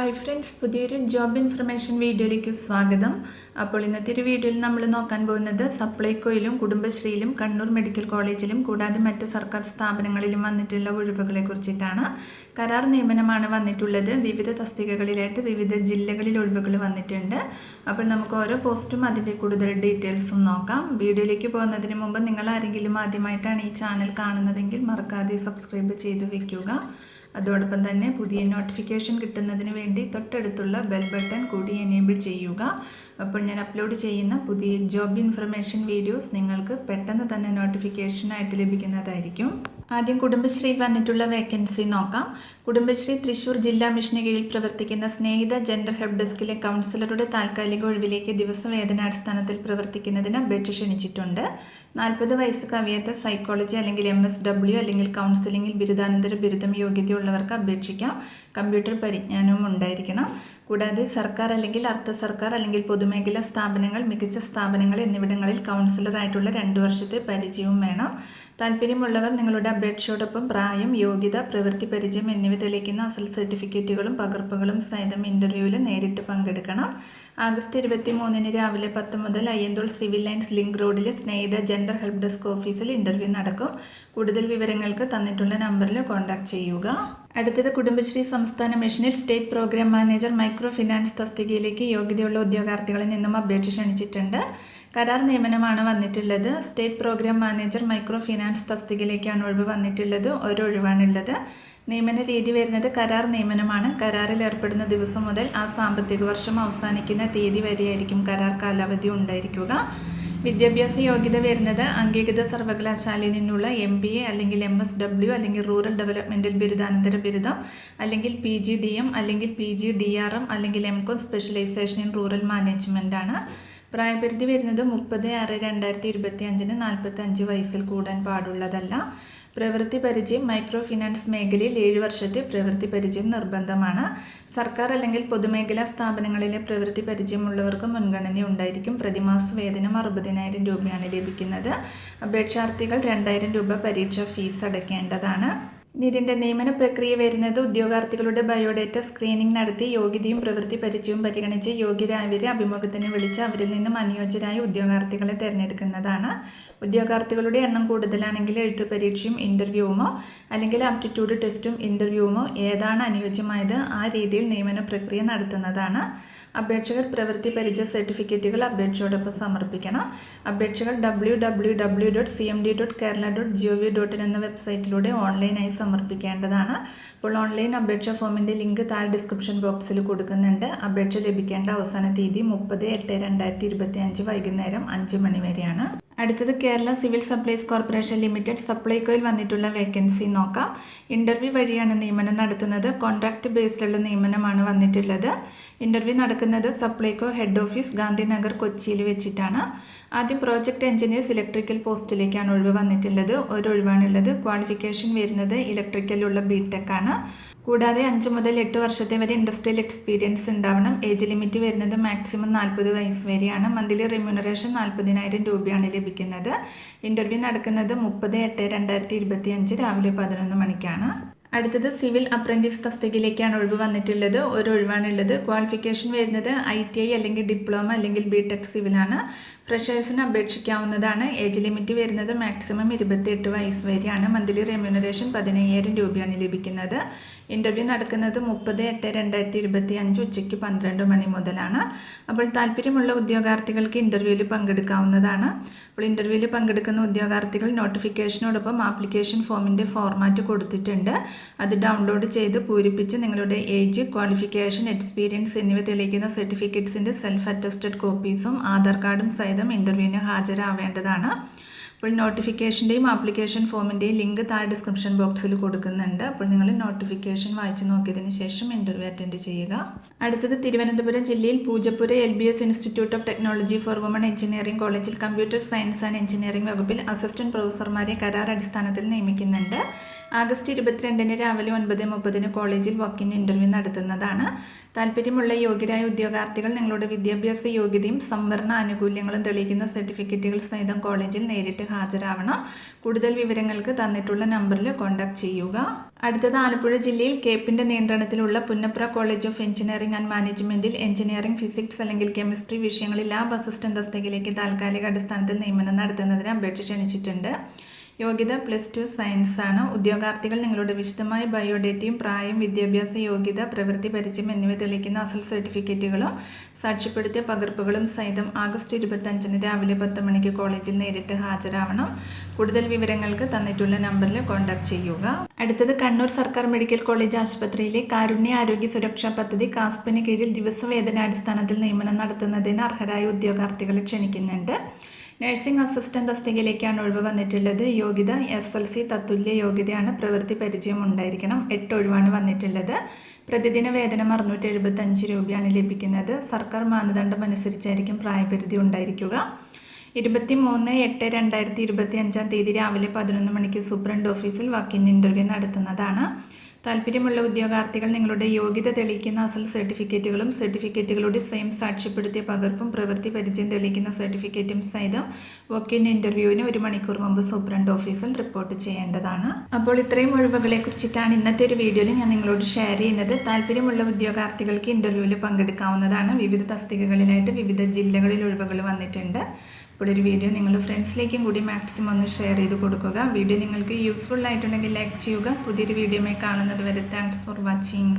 Hi friends, പുതിയൊരു job information വീഡിയോയിലേക്ക് സ്വാഗതം. അപ്പോൾ ഇന്നത്തെ ഒരു വീഡിയോയിൽ നമ്മൾ നോക്കാൻ പോകുന്നത് സപ്ലൈകോയിലും കുടുംബശ്രീയിലും കണ്ണൂർ മെഡിക്കൽ കോളേജിലും കൂടാതെ മറ്റ് സർക്കാർ സ്ഥാപനങ്ങളിലും വന്നിട്ടുള്ള ഒഴിവുകളെ കുറിച്ചിട്ടാണ്. കരാർ നിയമനമാണ് വന്നിട്ടുള്ളത്. വിവിധ തസ്തികകളിലായിട്ട് വിവിധ ജില്ലകളിൽ ഒഴിവുകൾ വന്നിട്ടുണ്ട്. അപ്പോൾ നമുക്ക് ഓരോ പോസ്റ്റും അതിൻ്റെ കൂടുതൽ ഡീറ്റെയിൽസും നോക്കാം. വീഡിയോയിലേക്ക് പോകുന്നതിന് മുമ്പ് നിങ്ങൾ ആരെങ്കിലും ആദ്യമായിട്ടാണ് ഈ ചാനൽ കാണുന്നതെങ്കിൽ മറക്കാതെ സബ്സ്ക്രൈബ് ചെയ്ത് വെക്കുക. അതോടൊപ്പം തന്നെ പുതിയ നോട്ടിഫിക്കേഷൻ കിട്ടുന്നതിന് വേണ്ടി തൊട്ടടുത്തുള്ള ബെൽ ബട്ടൺ കൂടി എനേബിൾ ചെയ്യുക. അപ്പോൾ ഞാൻ അപ്ലോഡ് ചെയ്യുന്ന പുതിയ ജോബ് ഇൻഫർമേഷൻ വീഡിയോസ് നിങ്ങൾക്ക് പെട്ടെന്ന് തന്നെ നോട്ടിഫിക്കേഷനായിട്ട് ലഭിക്കുന്നതായിരിക്കും. ആദ്യം കുടുംബശ്രീയിൽ വന്നിട്ടുള്ള വേക്കൻസി നോക്കാം. കുടുംബശ്രീ തൃശ്ശൂർ ജില്ലാ മിഷന് കീഴിൽ പ്രവർത്തിക്കുന്ന സ്നേഹിത ജെൻഡർ ഹെൽപ്പ് ഡെസ്കിലെ കൗൺസിലറുടെ താൽക്കാലിക ഒഴിവിലേക്ക് ദിവസവേതനാടിസ്ഥാനത്തിൽ പ്രവർത്തിക്കുന്നതിന് അപേക്ഷ ക്ഷണിച്ചിട്ടുണ്ട്. 40 വയസ്സ് കവിയാത്ത സൈക്കോളജി അല്ലെങ്കിൽ MSW അല്ലെങ്കിൽ കൗൺസിലിംഗിൽ ബിരുദാനന്തര ബിരുദം യോഗ്യതയുള്ളവർക്ക് അപേക്ഷിക്കാം. കമ്പ്യൂട്ടർ പരിജ്ഞാനവും ഉണ്ടായിരിക്കണം. കൂടാതെ സർക്കാർ അല്ലെങ്കിൽ അർദ്ധ സർക്കാർ അല്ലെങ്കിൽ പൊതുമേഖലാ സ്ഥാപനങ്ങൾ, മികച്ച സ്ഥാപനങ്ങൾ എന്നിവിടങ്ങളിൽ കൗൺസിലറായിട്ടുള്ള 2 വർഷത്തെ പരിചയവും വേണം. താല്പര്യമുള്ളവർ നിങ്ങളുടെ അപേക്ഷയോടൊപ്പം പ്രായം, യോഗ്യത, പ്രവൃത്തി പരിചയം എന്നിവ തെളിയിക്കുന്ന അസൽ സർട്ടിഫിക്കറ്റുകളും പകർപ്പുകളും സഹിതം ഇൻ്റർവ്യൂവിൽ നേരിട്ട് പങ്കെടുക്കണം. ആഗസ്റ്റ് 23 രാവിലെ 10 മുതൽ അയ്യന്തോൾ സിവിൽ ലൈൻസ് ലിങ്ക് റോഡിലെ സ്നേഹിത ജെൻഡർ ഹെൽപ്പ് ഡെസ്ക് ഓഫീസിൽ ഇൻ്റർവ്യൂ നടക്കും. കൂടുതൽ വിവരങ്ങൾക്ക് തന്നിട്ടുള്ള നമ്പറിൽ കോൺടാക്ട് ചെയ്യുക. അടുത്തത് കുടുംബശ്രീ സംസ്ഥാന മിഷനിൽ state programme manager micro finance തസ്തികയിലേക്ക് യോഗ്യതയുള്ള ഉദ്യോഗാർത്ഥികളിൽ നിന്നും അപേക്ഷ ക്ഷണിച്ചിട്ടുണ്ട്. കരാർ നിയമനമാണ് വന്നിട്ടുള്ളത്. State programme manager micro finance തസ്തികയിലേക്കാണ് ഒഴിവ് വന്നിട്ടുള്ളത്. ഒരു ഒഴിവാണുള്ളത്. നിയമന രീതി വരുന്നത് കരാർ നിയമനമാണ്. കരാറിൽ ഏർപ്പെടുന്ന ദിവസം മുതൽ ആ സാമ്പത്തിക വർഷം അവസാനിക്കുന്ന തീയതി വരെയായിരിക്കും കരാർ കാലാവധി ഉണ്ടായിരിക്കുക. വിദ്യാഭ്യാസ യോഗ്യത വരുന്നത് അംഗീകൃത സർവകലാശാലയിൽ നിന്നുള്ള MBA അല്ലെങ്കിൽ MSW അല്ലെങ്കിൽ റൂറൽ ഡെവലപ്മെൻറ്റൽ ബിരുദാനന്തര ബിരുദം അല്ലെങ്കിൽ PGDM അല്ലെങ്കിൽ PGDRM അല്ലെങ്കിൽ MCOM specialisation in rural management ആണ്. പ്രായപരിധി വരുന്നത് 30/6/2025 45 വയസ്സിൽ കൂടാൻ പാടുള്ളതല്ല. പ്രവൃത്തി പരിചയം മൈക്രോ ഫിനാൻസ് മേഖലയിൽ 7 വർഷത്തെ പ്രവൃത്തി പരിചയം നിർബന്ധമാണ്. സർക്കാർ അല്ലെങ്കിൽ പൊതുമേഖലാ സ്ഥാപനങ്ങളിലെ പ്രവൃത്തി പരിചയമുള്ളവർക്ക് മുൻഗണന ഉണ്ടായിരിക്കും. പ്രതിമാസ വേതനം 60,000 രൂപയാണ് ലഭിക്കുന്നത്. അപേക്ഷാർത്ഥികൾ 2,000 രൂപ പരീക്ഷാ ഫീസ് അടയ്ക്കേണ്ടതാണ്. ഇതിൻ്റെ നിയമന പ്രക്രിയ വരുന്നത് ഉദ്യോഗാർത്ഥികളുടെ ബയോഡേറ്റ സ്ക്രീനിംഗ് നടത്തി യോഗ്യതയും പ്രവൃത്തി പരിചയവും പരിഗണിച്ച് യോഗ്യരായവരെ അഭിമുഖത്തിന് വിളിച്ച് അവരിൽ നിന്നും അനുയോജ്യരായ ഉദ്യോഗാർത്ഥികളെ തിരഞ്ഞെടുക്കുന്നതാണ്. ഉദ്യോഗാർത്ഥികളുടെ എണ്ണം കൂടുതലാണെങ്കിൽ എഴുത്തു പരീക്ഷയും ഇൻ്റർവ്യൂവുമോ അല്ലെങ്കിൽ ആപ്റ്റിറ്റ്യൂഡ് ടെസ്റ്റും ഇൻ്റർവ്യൂവുമോ ഏതാണ് അനുയോജ്യമായത് ആ രീതിയിൽ നിയമന പ്രക്രിയ നടത്തുന്നതാണ്. അപേക്ഷകർ പ്രവൃത്തി പരിചയ സർട്ടിഫിക്കറ്റുകൾ അപേക്ഷയോടൊപ്പം സമർപ്പിക്കണം. അപേക്ഷകൾ www.cmd.kerala.gov.in എന്ന വെബ്സൈറ്റിലൂടെ ഓൺലൈനായി സമർപ്പിക്കേണ്ടതാണ്. അപ്പോൾ ഓൺലൈൻ അപേക്ഷാ ഫോമിൻ്റെ ലിങ്ക് താഴെ ഡിസ്ക്രിപ്ഷൻ ബോക്സിൽ കൊടുക്കുന്നുണ്ട്. അപേക്ഷ ലഭിക്കേണ്ട അവസാന തീയതി 30/8/2025 വൈകുന്നേരം 5 മണി വരെയാണ്. അടുത്തത് Kerala civil supplies corporation limited സപ്ലൈകോയിൽ വന്നിട്ടുള്ള വേക്കൻസി നോക്കാം. ഇൻ്റർവ്യൂ വഴിയാണ് നിയമനം നടത്തുന്നത്. കോൺട്രാക്ട് ബേസ്ഡുള്ള നിയമനമാണ് വന്നിട്ടുള്ളത്. ഇൻ്റർവ്യൂ നടക്കുന്നത് സപ്ലൈകോ ഹെഡ് ഓഫീസ് ഗാന്ധിനഗർ കൊച്ചിയിൽ വെച്ചിട്ടാണ്. ആദ്യം പ്രോജക്റ്റ് എഞ്ചിനീയേഴ്സ് ഇലക്ട്രിക്കൽ പോസ്റ്റിലേക്കാണ് ഒഴിവ് വന്നിട്ടുള്ളത്. ഒരു ഒഴിവാണുള്ളത്. ക്വാളിഫിക്കേഷൻ വരുന്നത് ഇലക്ട്രിക്കലുള്ള BTech ആണ്. കൂടാതെ 5 മുതൽ 8 വർഷത്തെ വരെ ഇൻഡസ്ട്രിയൽ എക്സ്പീരിയൻസ് ഉണ്ടാവണം. ഏജ് ലിമിറ്റ് വരുന്നത് മാക്സിമം 40 വയസ്സ് വരെയാണ്. മന്ത്ലി റെമ്യൂണറേഷൻ 40,000 രൂപയാണ് ലഭിക്കുന്നത്. ഇൻ്റർവ്യൂ നടക്കുന്നത് 30/8/2025 രാവിലെ 11 മണിക്കാണ്. അടുത്തത് സിവിൽ അപ്രൻറ്റീസ് തസ്തികയിലേക്കാണ് ഒഴിവ് വന്നിട്ടുള്ളത്. ഒരു ഒഴിവാണുള്ളത്. ക്വാളിഫിക്കേഷൻ വരുന്നത് ITI അല്ലെങ്കിൽ ഡിപ്ലോമ അല്ലെങ്കിൽ BTech സിവിലാണ്. ഫ്രഷേഴ്സിന് അപേക്ഷിക്കാവുന്നതാണ്. ഏജ് ലിമിറ്റ് വരുന്നത് മാക്സിമം 28 വയസ്സ് വരെയാണ്. മന്ത്ലി റെമ്യൂണറേഷൻ 15,000 രൂപയാണ് ലഭിക്കുന്നത്. ഇൻ്റർവ്യൂ നടക്കുന്നത് 30/8/2025 ഉച്ചയ്ക്ക് 12 മണി മുതലാണ്. അപ്പോൾ താല്പര്യമുള്ള ഉദ്യോഗാർത്ഥികൾക്ക് ഇൻ്റർവ്യൂവിൽ പങ്കെടുക്കാവുന്നതാണ്. അപ്പോൾ ഇൻ്റർവ്യൂവിൽ പങ്കെടുക്കുന്ന ഉദ്യോഗാർത്ഥികൾ നോട്ടിഫിക്കേഷനോടൊപ്പം ആപ്ലിക്കേഷൻ ഫോമിൻ്റെ ഫോർമാറ്റ് കൊടുത്തിട്ടുണ്ട്. അത് ഡൗൺലോഡ് ചെയ്ത് പൂരിപ്പിച്ച് നിങ്ങളുടെ ഏജ്, ക്വാളിഫിക്കേഷൻ, എക്സ്പീരിയൻസ് എന്നിവ തെളിയിക്കുന്ന സർട്ടിഫിക്കറ്റ്സിൻ്റെ സെൽഫ് അറ്റസ്റ്റഡ് കോപ്പീസും ആധാർ കാർഡും സഹിതം ഇൻ്റർവ്യൂവിന് ഹാജരാവേണ്ടതാണ്. അപ്പോൾ നോട്ടിഫിക്കേഷൻ്റെയും ആപ്ലിക്കേഷൻ ഫോമിൻ്റെയും ലിങ്ക് താഴെ ഡിസ്ക്രിപ്ഷൻ ബോക്സിൽ കൊടുക്കുന്നുണ്ട്. അപ്പോൾ നിങ്ങൾ നോട്ടിഫിക്കേഷൻ വായിച്ച് നോക്കിയതിന് ശേഷം ഇൻ്റർവ്യൂ അറ്റൻഡ് ചെയ്യുക. അടുത്തത് തിരുവനന്തപുരം ജില്ലയിൽ Poojappura LBS institute of technology for woman engineering കോളേജിൽ കമ്പ്യൂട്ടർ സയൻസ് ആൻഡ് എഞ്ചിനീയറിംഗ് വകുപ്പിൽ അസിസ്റ്റന്റ് പ്രൊഫസർമാരെ കരാർ അടിസ്ഥാനത്തിൽ നിയമിക്കുന്നുണ്ട്. ആഗസ്റ്റ് 22 രാവിലെ 9:30 കോളേജിൽ വാക്ക്-ഇൻ ഇൻ്റർവ്യൂ നടത്തുന്നതാണ്. താല്പര്യമുള്ള യോഗ്യരായ ഉദ്യോഗാർത്ഥികൾ നിങ്ങളുടെ വിദ്യാഭ്യാസ യോഗ്യതയും സംവരണ ആനുകൂല്യങ്ങളും തെളിയിക്കുന്ന സർട്ടിഫിക്കറ്റുകൾ സഹിതം കോളേജിൽ നേരിട്ട് ഹാജരാവണം. കൂടുതൽ വിവരങ്ങൾക്ക് തന്നിട്ടുള്ള നമ്പറിൽ കോൺടാക്ട് ചെയ്യുക. അടുത്തത് ആലപ്പുഴ ജില്ലയിൽ കേപ്പിൻ്റെ നിയന്ത്രണത്തിലുള്ള Punnapra college of engineering and മാനേജ്മെൻറ്റിൽ എഞ്ചിനീയറിംഗ്, ഫിസിക്സ് അല്ലെങ്കിൽ കെമിസ്ട്രി വിഷയങ്ങളിൽ ലാബ് അസിസ്റ്റന്റ് തസ്തികയിലേക്ക് താൽക്കാലിക അടിസ്ഥാനത്തിൽ നിയമനം നടത്തുന്നതിന് അപേക്ഷ ക്ഷണിച്ചിട്ടുണ്ട്. യോഗ്യത +2 സയൻസ് ആണ്. ഉദ്യോഗാർത്ഥികൾ നിങ്ങളുടെ വിശദമായ ബയോഡേറ്റയും പ്രായം, വിദ്യാഭ്യാസ യോഗ്യത, പ്രവൃത്തി പരിചയം എന്നിവ തെളിയിക്കുന്ന അസൽ സർട്ടിഫിക്കറ്റുകളും സാക്ഷ്യപ്പെടുത്തിയ പകർപ്പുകളും സഹിതം ആഗസ്റ്റ് 25 രാവിലെ 10 മണിക്ക് കോളേജിൽ നേരിട്ട് ഹാജരാവണം. കൂടുതൽ വിവരങ്ങൾക്ക് തന്നിട്ടുള്ള നമ്പറിൽ കോൺടാക്ട് ചെയ്യുക. അടുത്തത് കണ്ണൂർ സർക്കാർ മെഡിക്കൽ കോളേജ് ആശുപത്രിയിലെ കാരുണ്യ ആരോഗ്യ സുരക്ഷാ പദ്ധതി കാസ്പിന് കീഴിൽ ദിവസവേതനാടിസ്ഥാനത്തിൽ നിയമനം നടത്തുന്നതിന് അർഹരായ ഉദ്യോഗാർത്ഥികളെ ക്ഷണിക്കുന്നുണ്ട്. നഴ്സിംഗ് അസിസ്റ്റന്റ് തസ്തികയിലേക്കാണ് ഒഴിവ് വന്നിട്ടുള്ളത്. യോഗ്യത SLC തത്തുല്യ യോഗ്യതയാണ്. പ്രവൃത്തി പരിചയം ഉണ്ടായിരിക്കണം. 8 ഒഴിവാണ് വന്നിട്ടുള്ളത്. പ്രതിദിന വേതനം 675 രൂപയാണ് ലഭിക്കുന്നത്. സർക്കാർ മാനദണ്ഡം അനുസരിച്ചായിരിക്കും പ്രായപരിധി ഉണ്ടായിരിക്കുക. 23/8/2025 രാവിലെ 11 മണിക്ക് സൂപ്രണ്ട് ഓഫീസിൽ വാക്ക്-ഇൻ ഇൻ്റർവ്യൂ നടത്തുന്നതാണ്. താല്പര്യമുള്ള ഉദ്യോഗാർത്ഥികൾ നിങ്ങളുടെ യോഗ്യത തെളിയിക്കുന്ന അസൽ സർട്ടിഫിക്കറ്റുകളും സർട്ടിഫിക്കറ്റുകളുടെ സ്വയം സാക്ഷ്യപ്പെടുത്തിയ പകർപ്പും പ്രവൃത്തി പരിചയം തെളിയിക്കുന്ന സർട്ടിഫിക്കറ്റും സഹിതം വാക്ക്-ഇൻ ഇൻ്റർവ്യൂവിന് 1 മണിക്കൂർ മുമ്പ് സൂപ്രണ്ട് ഓഫീസിൽ റിപ്പോർട്ട് ചെയ്യേണ്ടതാണ്. അപ്പോൾ ഇത്രയും ഒഴിവുകളെ കുറിച്ചിട്ടാണ് ഇന്നത്തെ ഒരു വീഡിയോയിൽ ഞാൻ നിങ്ങളോട് ഷെയർ ചെയ്യുന്നത്. താല്പര്യമുള്ള ഉദ്യോഗാർത്ഥികൾക്ക് ഇൻ്റർവ്യൂവിൽ പങ്കെടുക്കാവുന്നതാണ്. വിവിധ തസ്തികകളിലായിട്ട് വിവിധ ജില്ലകളിൽ ഒഴിവുകൾ വന്നിട്ടുണ്ട്. അപ്പോൾ ഒരു വീഡിയോ നിങ്ങളുടെ ഫ്രണ്ട്സിലേക്കും കൂടി മാക്സിമം ഒന്ന് ഷെയർ ചെയ്ത് കൊടുക്കുക. വീഡിയോ നിങ്ങൾക്ക് യൂസ്ഫുൾ ആയിട്ടുണ്ടെങ്കിൽ ലൈക്ക് ചെയ്യുക. പുതിയൊരു വീഡിയോയുമായി കാണുന്നത് വരെ താങ്ക്സ് ഫോർ വാച്ചിങ്.